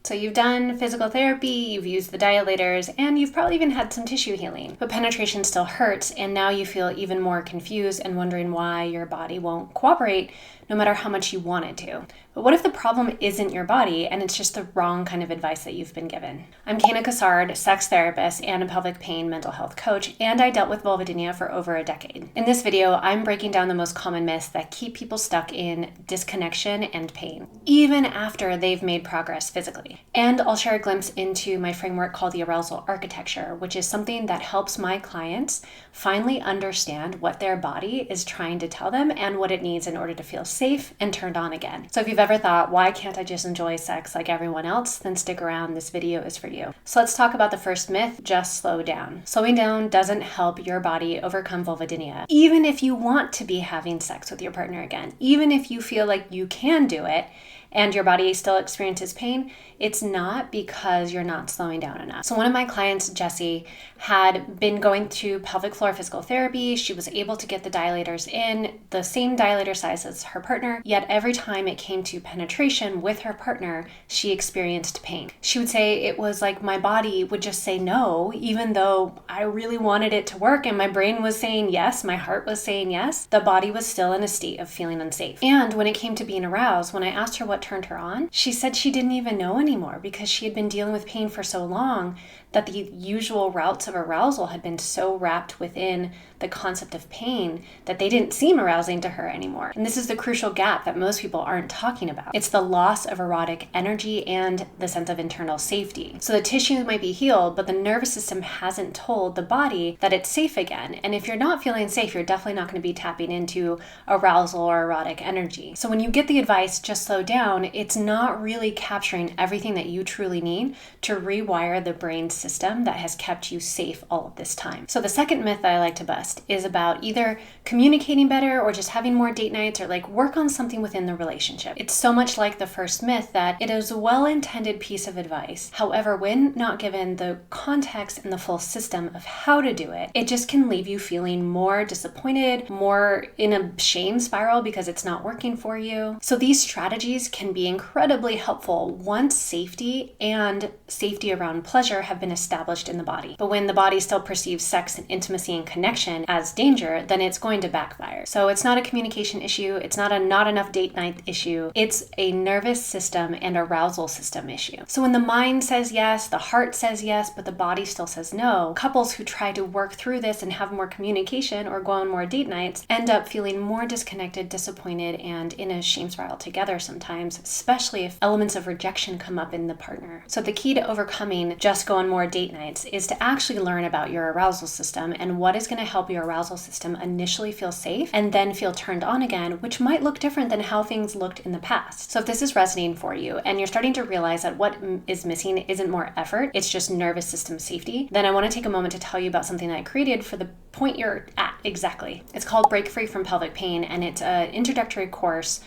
So you've done physical therapy, you've used the dilators, and you've probably even had some tissue healing, but penetration still hurts, and now you feel even more confused and wondering why your body won't cooperate no matter how much you want it to. But what if the problem isn't your body and it's just the wrong kind of advice that you've been given? I'm Kayna Cassard, sex therapist and a pelvic pain mental health coach, and I dealt with vulvodynia for over a decade. In this video, I'm breaking down the most common myths that keep people stuck in disconnection and pain, even after they've made progress physically. And I'll share a glimpse into my framework called the Arousal architecture, which is something that helps my clients finally understand what their body is trying to tell them and what it needs in order to feel safe and turned on again. So if you've ever thought, why can't I just enjoy sex like everyone else, then stick around, this video is for you. So let's talk about the first myth, just slow down. Slowing down doesn't help your body overcome vulvodynia. Even if you want to be having sex with your partner again, even if you feel like you can do it, and your body still experiences pain, it's not because you're not slowing down enough. So one of my clients, Jessie, had been going through pelvic floor physical therapy. She was able to get the dilators in, the same dilator size as her partner, yet every time it came to penetration with her partner, she experienced pain. She would say it was like my body would just say no, even though I really wanted it to work and my brain was saying yes, my heart was saying yes, the body was still in a state of feeling unsafe. And when it came to being aroused, when I asked her what turned her on, she said she didn't even know anymore because she had been dealing with pain for so long that the usual routes of arousal had been so wrapped within the concept of pain that they didn't seem arousing to her anymore. And this is the crucial gap that most people aren't talking about. It's the loss of erotic energy and the sense of internal safety. So the tissue might be healed, but the nervous system hasn't told the body that it's safe again. And if you're not feeling safe, you're definitely not going to be tapping into arousal or erotic energy. So when you get the advice, just slow down, it's not really capturing everything that you truly need to rewire the brain system that has kept you safe all of this time. So the second myth that I like to bust is about either communicating better or just having more date nights or like work on something within the relationship. It's so much like the first myth that it is a well-intended piece of advice. However, when not given the context and the full system of how to do it, it just can leave you feeling more disappointed, more in a shame spiral because it's not working for you. So these strategies can be incredibly helpful once safety and safety around pleasure have been established in the body. But when the body still perceives sex and intimacy and connection as danger, then it's going to backfire. So it's not a communication issue. It's not a not enough date night issue. It's a nervous system and arousal system issue. So when the mind says yes, the heart says yes, but the body still says no, couples who try to work through this and have more communication or go on more date nights end up feeling more disconnected, disappointed, and in a shame spiral together sometimes, especially if elements of rejection come up in the partner. So the key to overcoming just go on more date nights is to actually learn about your arousal system and what is going to help your arousal system initially feel safe and then feel turned on again, which might look different than how things looked in the past. So if this is resonating for you and you're starting to realize that what is missing isn't more effort, it's just nervous system safety, then I want to take a moment to tell you about something that I created for the point you're at exactly. It's called Break Free from Pelvic Pain, and it's an introductory course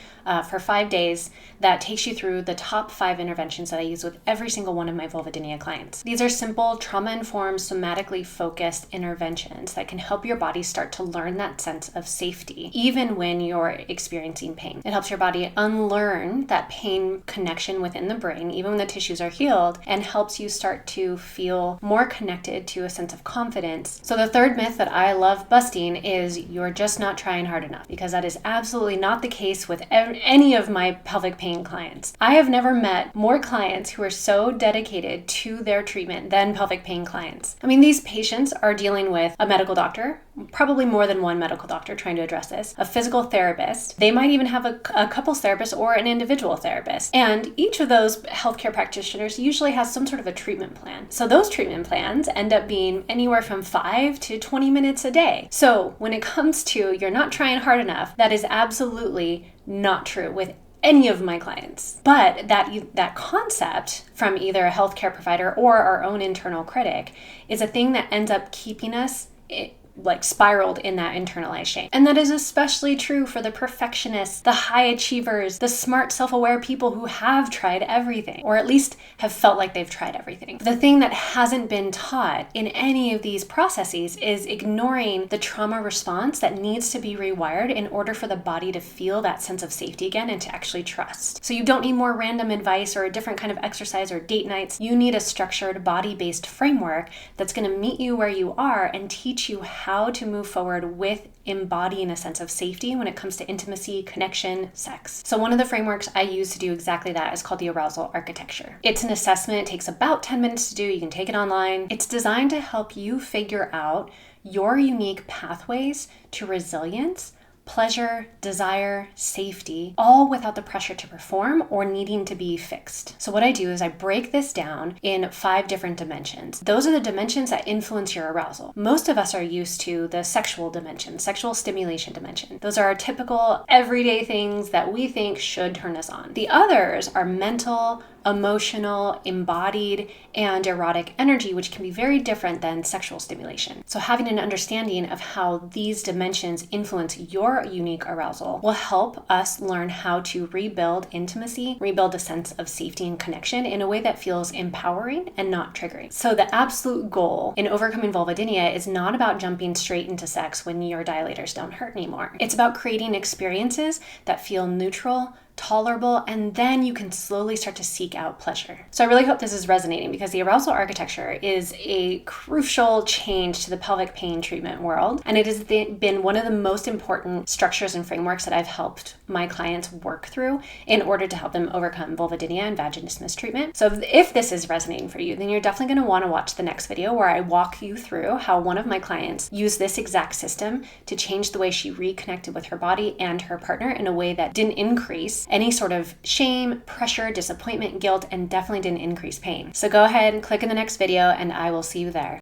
for 5 days that takes you through the top 5 interventions that I use with every single one of my vulvodynia clients. These are simple, trauma-informed, somatically focused interventions that can help your body start to learn that sense of safety, even when you're experiencing pain. It helps your body unlearn that pain connection within the brain, even when the tissues are healed, and helps you start to feel more connected to a sense of confidence. So the third myth that I love busting is you're just not trying hard enough, because that is absolutely not the case with any of my pelvic pain clients. I have never met more clients who are so dedicated to their treatment than pelvic pain clients. I mean, these patients are dealing with a medical doctor, probably more than one medical doctor trying to address this, a physical therapist. They might even have a couples therapist or an individual therapist. And each of those healthcare practitioners usually has some sort of a treatment plan. So those treatment plans end up being anywhere from 5 to 20 minutes a day. So when it comes to you're not trying hard enough, that is absolutely not true with any of my clients. But that concept from either a healthcare provider or our own internal critic is a thing that ends up keeping us like spiraled in that internalized shame. And that is especially true for the perfectionists, the high achievers, the smart, self-aware people who have tried everything, or at least have felt like they've tried everything. The thing that hasn't been taught in any of these processes is ignoring the trauma response that needs to be rewired in order for the body to feel that sense of safety again and to actually trust. So you don't need more random advice or a different kind of exercise or date nights. You need a structured body-based framework that's going to meet you where you are and teach you how to move forward with embodying a sense of safety when it comes to intimacy, connection, sex. So one of the frameworks I use to do exactly that is called the Arousal architecture. It's an assessment. It takes about 10 minutes to do. You can take it online. It's designed to help you figure out your unique pathways to resilience, pleasure, desire, safety, all without the pressure to perform or needing to be fixed. So what I do is I break this down in 5 different dimensions. Those are the dimensions that influence your arousal. Most of us are used to the sexual dimension, sexual stimulation dimension. Those are our typical everyday things that we think should turn us on. The others are mental, emotional, embodied, and erotic energy, which can be very different than sexual stimulation. So having an understanding of how these dimensions influence your unique arousal will help us learn how to rebuild intimacy, rebuild a sense of safety and connection in a way that feels empowering and not triggering. So the absolute goal in overcoming vulvodynia is not about jumping straight into sex when your dilators don't hurt anymore. It's about creating experiences that feel neutral, tolerable, and then you can slowly start to seek out pleasure. So I really hope this is resonating because the arousal architecture is a crucial change to the pelvic pain treatment world. And it has been one of the most important structures and frameworks that I've helped my clients work through in order to help them overcome vulvodynia and vaginismus treatment. So if this is resonating for you, then you're definitely going to want to watch the next video where I walk you through how one of my clients used this exact system to change the way she reconnected with her body and her partner in a way that didn't increase any sort of shame, pressure, disappointment, guilt, and definitely didn't increase pain. So go ahead and click in the next video and I will see you there.